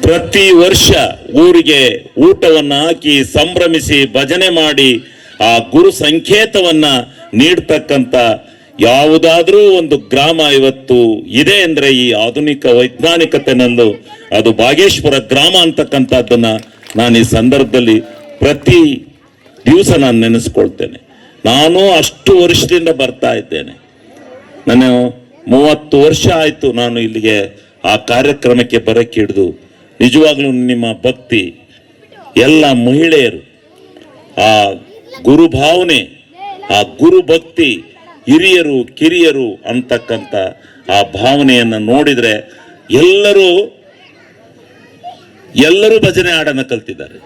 ಪ್ರತಿ ವರ್ಷ ಊರಿಗೆ ಊಟವನ್ನು ಹಾಕಿ ಸಂಭ್ರಮಿಸಿ ಭಜನೆ ಮಾಡಿ ಆ ಗುರು ಸಂಕೇತವನ್ನ ನೀಡ್ತಕ್ಕಂಥ ಯಾವುದಾದ್ರೂ ಒಂದು ಗ್ರಾಮ ಇವತ್ತು ಇದೆ ಅಂದ್ರೆ ಈ ಆಧುನಿಕ ವೈಜ್ಞಾನಿಕತೆನಲ್ಲೂ ಅದು ಬಾಗೇಶ್ವರ ಗ್ರಾಮ ಅಂತಕ್ಕಂಥದ್ದನ್ನ ನಾನು ಈ ಸಂದರ್ಭದಲ್ಲಿ ಪ್ರತಿ ದಿವಸ ನಾನು ನೆನೆಸ್ಕೊಳ್ತೇನೆ. ನಾನು ಅಷ್ಟು ವರ್ಷದಿಂದ ಬರ್ತಾ ಇದ್ದೇನೆ. ನಾನು 30 ವರ್ಷ ಆಯ್ತು ನಾನು ಇಲ್ಲಿಗೆ ಆ ಕಾರ್ಯಕ್ರಮಕ್ಕೆ ಬರಕ್ಕೆ ಹಿಡಿದು. ನಿಜವಾಗ್ಲೂ ನಿಮ್ಮ ಭಕ್ತಿ, ಎಲ್ಲ ಮಹಿಳೆಯರು, ಆ ಗುರು ಭಾವನೆ, ಆ ಗುರು ಭಕ್ತಿ, ಹಿರಿಯರು ಕಿರಿಯರು ಅಂತಕ್ಕಂಥ ಆ ಭಾವನೆಯನ್ನು ನೋಡಿದ್ರೆ ಎಲ್ಲರೂ ಭಜನೆ ಹಾಡನ್ನ ಕಲ್ತಿದ್ದಾರೆ.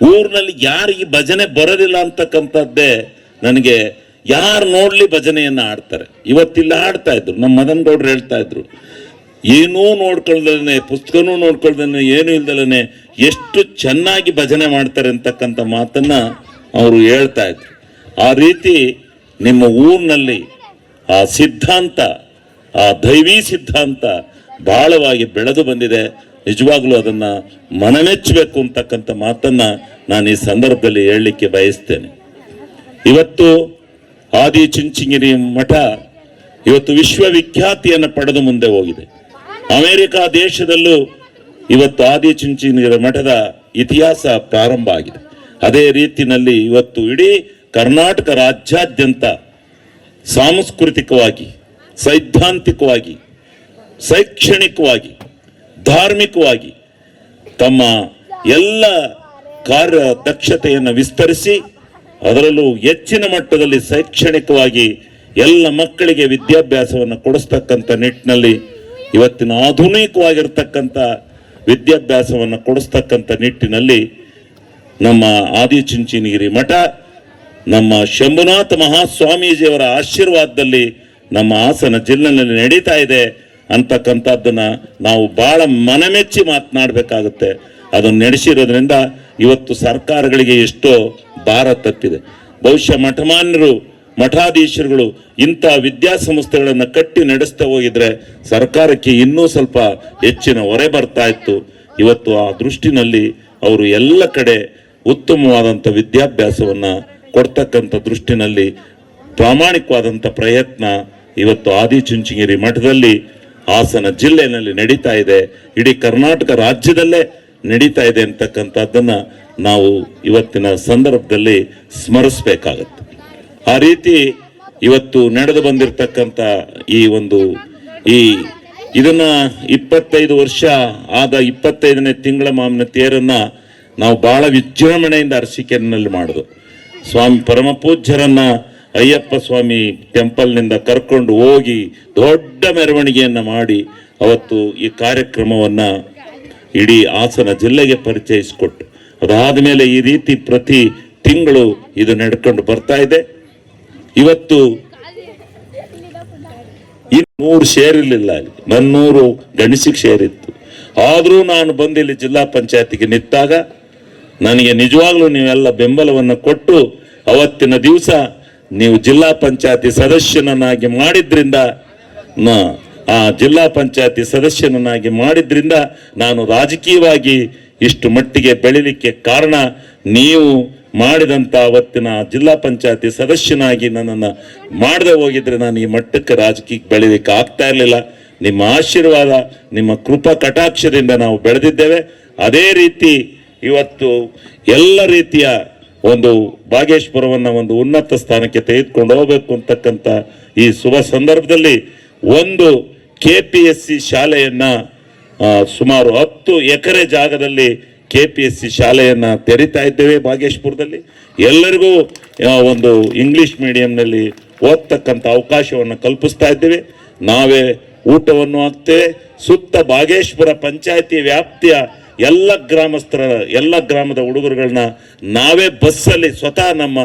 ಊರಿನಲ್ಲಿ ಯಾರಿಗೆ ಭಜನೆ ಬರೋದಿಲ್ಲ ಅಂತಕ್ಕಂಥದ್ದೇ ನನಗೆ, ಯಾರು ನೋಡ್ಲಿ ಭಜನೆಯನ್ನ ಆಡ್ತಾರೆ. ಇವತ್ತಿಲ್ಲ ಆಡ್ತಾ ಇದ್ರು, ನಮ್ಮ ಮದನ್ ಗೌಡ್ರು ಹೇಳ್ತಾ ಇದ್ರು, ಏನೂ ನೋಡ್ಕೊಳ್ದೇನೆ, ಪುಸ್ತಕನೂ ನೋಡ್ಕೊಳ್ದೇನೆ, ಏನೂ ಇಲ್ದಲೇ ಎಷ್ಟು ಚೆನ್ನಾಗಿ ಭಜನೆ ಮಾಡ್ತಾರೆ ಅಂತಕ್ಕಂಥ ಮಾತನ್ನ ಅವರು ಹೇಳ್ತಾ ಇದ್ರು. ಆ ರೀತಿ ನಿಮ್ಮ ಊರಿನಲ್ಲಿ ಆ ಸಿದ್ಧಾಂತ, ಆ ದೈವಿ ಸಿದ್ಧಾಂತ ಬಹಳವಾಗಿ ಬೆಳೆದು ಬಂದಿದೆ. ನಿಜವಾಗ್ಲೂ ಅದನ್ನ ಮನಮೆಚ್ಚಬೇಕು ಅಂತಕ್ಕಂಥ ಮಾತನ್ನ ನಾನು ಈ ಸಂದರ್ಭದಲ್ಲಿ ಹೇಳಲಿಕ್ಕೆ ಬಯಸ್ತೇನೆ. ಇವತ್ತು ಆದಿಚುಂಚನಗಿರಿ ಮಠ ಇವತ್ತು ವಿಶ್ವವಿಖ್ಯಾತಿಯನ್ನು ಪಡೆದು ಮುಂದೆ ಹೋಗಿದೆ. ಅಮೆರಿಕ ದೇಶದಲ್ಲೂ ಇವತ್ತು ಆದಿಚುಂಚನಗಿರಿ ಮಠದ ಇತಿಹಾಸ ಪ್ರಾರಂಭ ಆಗಿದೆ. ಅದೇ ರೀತಿಯಲ್ಲಿ ಇವತ್ತು ಇಡೀ ಕರ್ನಾಟಕ ರಾಜ್ಯಾದ್ಯಂತ ಸಾಂಸ್ಕೃತಿಕವಾಗಿ, ಸೈದ್ಧಾಂತಿಕವಾಗಿ, ಶೈಕ್ಷಣಿಕವಾಗಿ, ಧಾರ್ಮಿಕವಾಗಿ ತಮ್ಮ ಎಲ್ಲ ಕಾರ್ಯ ದಕ್ಷತೆಯನ್ನು ವಿಸ್ತರಿಸಿ, ಅದರಲ್ಲೂ ಹೆಚ್ಚಿನ ಮಟ್ಟದಲ್ಲಿ ಶೈಕ್ಷಣಿಕವಾಗಿ ಎಲ್ಲ ಮಕ್ಕಳಿಗೆ ವಿದ್ಯಾಭ್ಯಾಸವನ್ನು ಕೊಡಿಸ್ತಕ್ಕಂಥ ನಿಟ್ಟಿನಲ್ಲಿ, ಇವತ್ತಿನ ಆಧುನಿಕವಾಗಿರ್ತಕ್ಕಂಥ ವಿದ್ಯಾಭ್ಯಾಸವನ್ನು ಕೊಡಿಸ್ತಕ್ಕಂಥ ನಿಟ್ಟಿನಲ್ಲಿ ನಮ್ಮ ಆದಿಚುಂಚನಗಿರಿ ಮಠ, ನಮ್ಮ ಶಂಭುನಾಥ ಮಹಾಸ್ವಾಮೀಜಿಯವರ ಆಶೀರ್ವಾದದಲ್ಲಿ ನಮ್ಮ ಹಾಸನ ಜಿಲ್ಲೆಯಲ್ಲಿ ನಡೀತಾ ಇದೆ ಅಂತಕ್ಕಂಥದ್ದನ್ನ ನಾವು ಬಹಳ ಮನಮೆಚ್ಚಿ ಮಾತನಾಡಬೇಕಾಗುತ್ತೆ. ಅದನ್ನು ನಡೆಸಿರೋದ್ರಿಂದ ಇವತ್ತು ಸರ್ಕಾರಗಳಿಗೆ ಎಷ್ಟೋ ಭಾರ ತಪ್ಪಿದೆ. ಬಹುಶಃ ಮಠಮಾನ್ಯರು, ಮಠಾಧೀಶರುಗಳು ಇಂಥ ವಿದ್ಯಾಸಂಸ್ಥೆಗಳನ್ನು ಕಟ್ಟಿ ನಡೆಸ್ತಾ ಹೋಗಿದ್ರೆ ಸರ್ಕಾರಕ್ಕೆ ಇನ್ನೂ ಸ್ವಲ್ಪ ಹೆಚ್ಚಿನ ಹೊರೆ ಬರ್ತಾ ಇತ್ತು. ಇವತ್ತು ಆ ದೃಷ್ಟಿನಲ್ಲಿ ಅವರು ಎಲ್ಲ ಕಡೆ ಉತ್ತಮವಾದಂಥ ವಿದ್ಯಾಭ್ಯಾಸವನ್ನ ಕೊಡ್ತಕ್ಕಂಥ ದೃಷ್ಟಿನಲ್ಲಿ ಪ್ರಾಮಾಣಿಕವಾದಂಥ ಪ್ರಯತ್ನ ಇವತ್ತು ಆದಿಚುಂಚನಗಿರಿ ಮಠದಲ್ಲಿ ಹಾಸನ ಜಿಲ್ಲೆಯಲ್ಲಿ ನಡೀತಾ ಇದೆ, ಇಡೀ ಕರ್ನಾಟಕ ರಾಜ್ಯದಲ್ಲೇ ನಡೀತಾ ಇದೆ ಅಂತಕ್ಕಂಥದ್ದನ್ನ ನಾವು ಇವತ್ತಿನ ಸಂದರ್ಭದಲ್ಲಿ ಸ್ಮರಿಸಬೇಕಾಗತ್ತೆ. ಆ ರೀತಿ ಇವತ್ತು ನಡೆದು ಬಂದಿರತಕ್ಕಂಥ ಇದನ್ನ 25 ವರ್ಷ ಆದ 25ನೇ ತಿಂಗಳ ಮಾಮನ ತೇರನ್ನ ನಾವು ಬಹಳ ವಿಜೃಂಭಣೆಯಿಂದ ಅರಸಿಕೆಯಲ್ಲಿ ಮಾಡುದು. ಸ್ವಾಮಿ ಪರಮ ಪೂಜ್ಯರನ್ನ ಅಯ್ಯಪ್ಪ ಸ್ವಾಮಿ ಟೆಂಪಲ್ನಿಂದ ಕರ್ಕೊಂಡು ಹೋಗಿ ದೊಡ್ಡ ಮೆರವಣಿಗೆಯನ್ನ ಮಾಡಿ ಅವತ್ತು ಈ ಕಾರ್ಯಕ್ರಮವನ್ನ ಇಡೀ ಹಾಸನ ಜಿಲ್ಲೆಗೆ ಪರಿಚಯಿಸಿಕೊಟ್ಟು, ಅದಾದ ಮೇಲೆ ಈ ರೀತಿ ಪ್ರತಿ ತಿಂಗಳು ಇದು ನಡ್ಕೊಂಡು ಬರ್ತಾ ಇದೆ. ಇವತ್ತು 100 ಶೇರ್ ಇರಲಿಲ್ಲ, ಅಲ್ಲಿ 100 ಗಣಸಿಗೆ ಶೇರ್ ಇತ್ತು. ಆದರೂ ನಾನು ಬಂದಿಲ್ಲಿ ಜಿಲ್ಲಾ ಪಂಚಾಯತಿಗೆ ನಿಂತಾಗ ನನಗೆ ನಿಜವಾಗ್ಲೂ ನೀವೆಲ್ಲ ಬೆಂಬಲವನ್ನು ಕೊಟ್ಟು ಅವತ್ತಿನ ದಿವಸ ನೀವು ಜಿಲ್ಲಾ ಪಂಚಾಯತಿ ಸದಸ್ಯನನ್ನಾಗಿ ಮಾಡಿದ್ರಿಂದ, ಆ ಜಿಲ್ಲಾ ಪಂಚಾಯತಿ ಸದಸ್ಯನನ್ನಾಗಿ ಮಾಡಿದ್ರಿಂದ ನಾನು ರಾಜಕೀಯವಾಗಿ ಇಷ್ಟು ಮಟ್ಟಿಗೆ ಬೆಳಿಲಿಕ್ಕೆ ಕಾರಣ ನೀವು ಮಾಡಿದಂಥ ಅವತ್ತಿನ ಜಿಲ್ಲಾ ಪಂಚಾಯತಿ ಸದಸ್ಯನಾಗಿ ನನ್ನನ್ನು ಮಾಡದೆ ಹೋಗಿದ್ರೆ ನಾನು ಈ ಮಟ್ಟಕ್ಕೆ ರಾಜಕೀಯಕ್ಕೆ ಬೆಳಿಲಿಕ್ಕೆ ಆಗ್ತಾ ಇರಲಿಲ್ಲ. ನಿಮ್ಮ ಆಶೀರ್ವಾದ, ನಿಮ್ಮ ಕೃಪಾ ಕಟಾಕ್ಷದಿಂದ ನಾವು ಬೆಳೆದಿದ್ದೇವೆ. ಅದೇ ರೀತಿ ಇವತ್ತು ಎಲ್ಲ ರೀತಿಯ ಒಂದು ಬಾಗೇಶ್ವರವನ್ನ ಒಂದು ಉನ್ನತ ಸ್ಥಾನಕ್ಕೆ ತೆಗೆದುಕೊಂಡು ಹೋಗಬೇಕು ಅಂತಕ್ಕಂಥ ಈ ಶುಭ ಸಂದರ್ಭದಲ್ಲಿ ಒಂದು KPSC ಶಾಲೆಯನ್ನ ಸುಮಾರು 10 ಎಕರೆ ಜಾಗದಲ್ಲಿ KPSC ಶಾಲೆಯನ್ನ ತೆರಿತಾ ಇದ್ದೇವೆ ಬಾಗೇಶ್ಪುರದಲ್ಲಿ. ಎಲ್ಲರಿಗೂ ಒಂದು ಇಂಗ್ಲಿಷ್ ಮೀಡಿಯಂನಲ್ಲಿ ಓದ್ತಕ್ಕಂಥ ಅವಕಾಶವನ್ನು ಕಲ್ಪಿಸ್ತಾ ಇದ್ದೇವೆ. ನಾವೇ ಊಟವನ್ನು ಹಾಕ್ತೇವೆ. ಸುತ್ತ ಬಾಗೇಶ್ವರ ಪಂಚಾಯತಿ ವ್ಯಾಪ್ತಿಯ ಎಲ್ಲ ಗ್ರಾಮದ ಹುಡುಗರುಗಳನ್ನ ನಾವೇ ಬಸ್ಸಲ್ಲಿ, ಸ್ವತಃ ನಮ್ಮ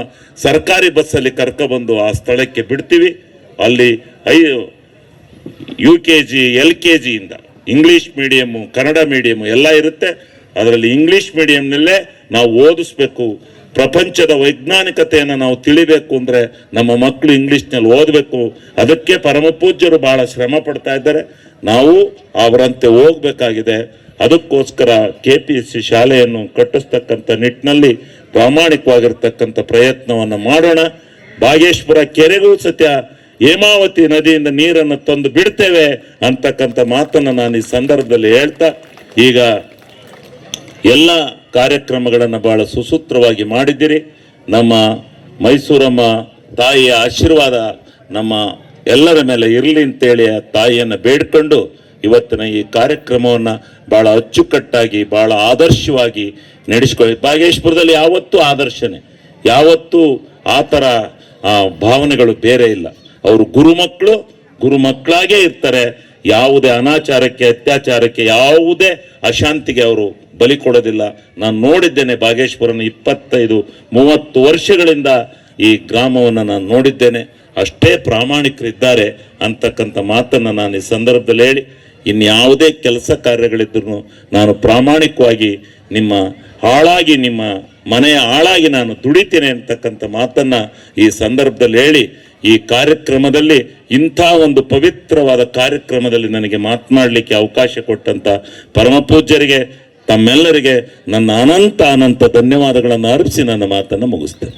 ಸರ್ಕಾರಿ ಬಸ್ಸಲ್ಲಿ ಕರ್ಕೊಬಂದು ಆ ಸ್ಥಳಕ್ಕೆ ಬಿಡ್ತೀವಿ. ಅಲ್ಲಿ UKG LKG ಇಂದ ಇಂಗ್ಲಿಷ್ ಮೀಡಿಯಮ್ಮು, ಕನ್ನಡ ಮೀಡಿಯಮ್ಮು ಎಲ್ಲ ಇರುತ್ತೆ. ಅದರಲ್ಲಿ ಇಂಗ್ಲಿಷ್ ಮೀಡಿಯಂನಲ್ಲೇ ನಾವು ಓದಿಸ್ಬೇಕು. ಪ್ರಪಂಚದ ವೈಜ್ಞಾನಿಕತೆಯನ್ನು ನಾವು ತಿಳಿಬೇಕು ಅಂದ್ರೆ ನಮ್ಮ ಮಕ್ಕಳು ಇಂಗ್ಲಿಷ್ನಲ್ಲಿ ಓದಬೇಕು. ಅದಕ್ಕೆ ಪರಮ ಪೂಜ್ಯರು ಬಹಳ ಶ್ರಮ ಪಡ್ತಾ ಇದ್ದಾರೆ. ನಾವು ಅವರಂತೆ ಹೋಗ್ಬೇಕಾಗಿದೆ. ಅದಕ್ಕೋಸ್ಕರ KPSC ಶಾಲೆಯನ್ನು ಕಟ್ಟಿಸ್ತಕ್ಕಂಥ ನಿಟ್ಟಿನಲ್ಲಿ ಪ್ರಾಮಾಣಿಕವಾಗಿರ್ತಕ್ಕಂಥ ಪ್ರಯತ್ನವನ್ನು ಮಾಡೋಣ. ಬಾಗೇಶ್ವರ ಕೆರೆಗೂ ಸತ್ಯ ಹೇಮಾವತಿ ನದಿಯಿಂದ ನೀರನ್ನು ತಂದು ಬಿಡ್ತೇವೆ ಅಂತಕ್ಕಂಥ ಮಾತನ್ನು ನಾನು ಈ ಸಂದರ್ಭದಲ್ಲಿ ಹೇಳ್ತಾ, ಈಗ ಎಲ್ಲ ಕಾರ್ಯಕ್ರಮಗಳನ್ನು ಬಹಳ ಸುಸೂತ್ರವಾಗಿ ಮಾಡಿದ್ದೀರಿ. ನಮ್ಮ ಮೈಸೂರಮ್ಮ ತಾಯಿಯ ಆಶೀರ್ವಾದ ನಮ್ಮ ಎಲ್ಲರ ಮೇಲೆ ಇರಲಿ ಅಂತೇಳಿ ಆ ತಾಯಿಯನ್ನು ಬೇಡ್ಕೊಂಡು ಇವತ್ತಿನ ಈ ಕಾರ್ಯಕ್ರಮವನ್ನು ಬಹಳ ಅಚ್ಚುಕಟ್ಟಾಗಿ ಬಹಳ ಆದರ್ಶವಾಗಿ ನಡೆಸ್ಕೊಳ್ಳಿ. ಬಾಗೇಶ್ವರದಲ್ಲಿ ಯಾವತ್ತೂ ಆದರ್ಶನೇ, ಯಾವತ್ತೂ ಆ ಥರ ಭಾವನೆಗಳು ಬೇರೆ ಇಲ್ಲ. ಅವರು ಗುರುಮಕ್ಕಳಾಗೇ ಇರ್ತಾರೆ. ಯಾವುದೇ ಅನಾಚಾರಕ್ಕೆ, ಅತ್ಯಾಚಾರಕ್ಕೆ, ಯಾವುದೇ ಅಶಾಂತಿಗೆ ಅವರು ಬಲಿ ಕೊಡೋದಿಲ್ಲ. ನಾನು ನೋಡಿದ್ದೇನೆ ಬಾಗೇಶ್ವರನ 25-30 ವರ್ಷಗಳಿಂದ ಈ ಗ್ರಾಮವನ್ನು ನಾನು ನೋಡಿದ್ದೇನೆ. ಅಷ್ಟೇ ಪ್ರಾಮಾಣಿಕರಿದ್ದಾರೆ ಅಂತಕ್ಕಂಥ ಮಾತನ್ನು ನಾನು ಈ ಸಂದರ್ಭದಲ್ಲಿ ಹೇಳಿ, ಇನ್ಯಾವುದೇ ಕೆಲಸ ಕಾರ್ಯಗಳಿದ್ರೂ ನಾನು ಪ್ರಾಮಾಣಿಕವಾಗಿ ನಿಮ್ಮ ಮನೆಯ ಹಾಳಾಗಿ ನಾನು ದುಡಿತೇನೆ ಅಂತಕ್ಕಂಥ ಮಾತನ್ನು ಈ ಸಂದರ್ಭದಲ್ಲಿ ಹೇಳಿ, ಈ ಕಾರ್ಯಕ್ರಮದಲ್ಲಿ ಇಂಥ ಒಂದು ಪವಿತ್ರವಾದ ಕಾರ್ಯಕ್ರಮದಲ್ಲಿ ನನಗೆ ಮಾತನಾಡಲಿಕ್ಕೆ ಅವಕಾಶ ಕೊಟ್ಟಂಥ ಪರಮ ಪೂಜ್ಯರಿಗೆ ತಮ್ಮೆಲ್ಲರಿಗೆ ನನ್ನ ಅನಂತ ಧನ್ಯವಾದಗಳನ್ನು ಅರ್ಪಿಸಿ ನನ್ನ ಮಾತನ್ನು ಮುಗಿಸ್ತೇನೆ.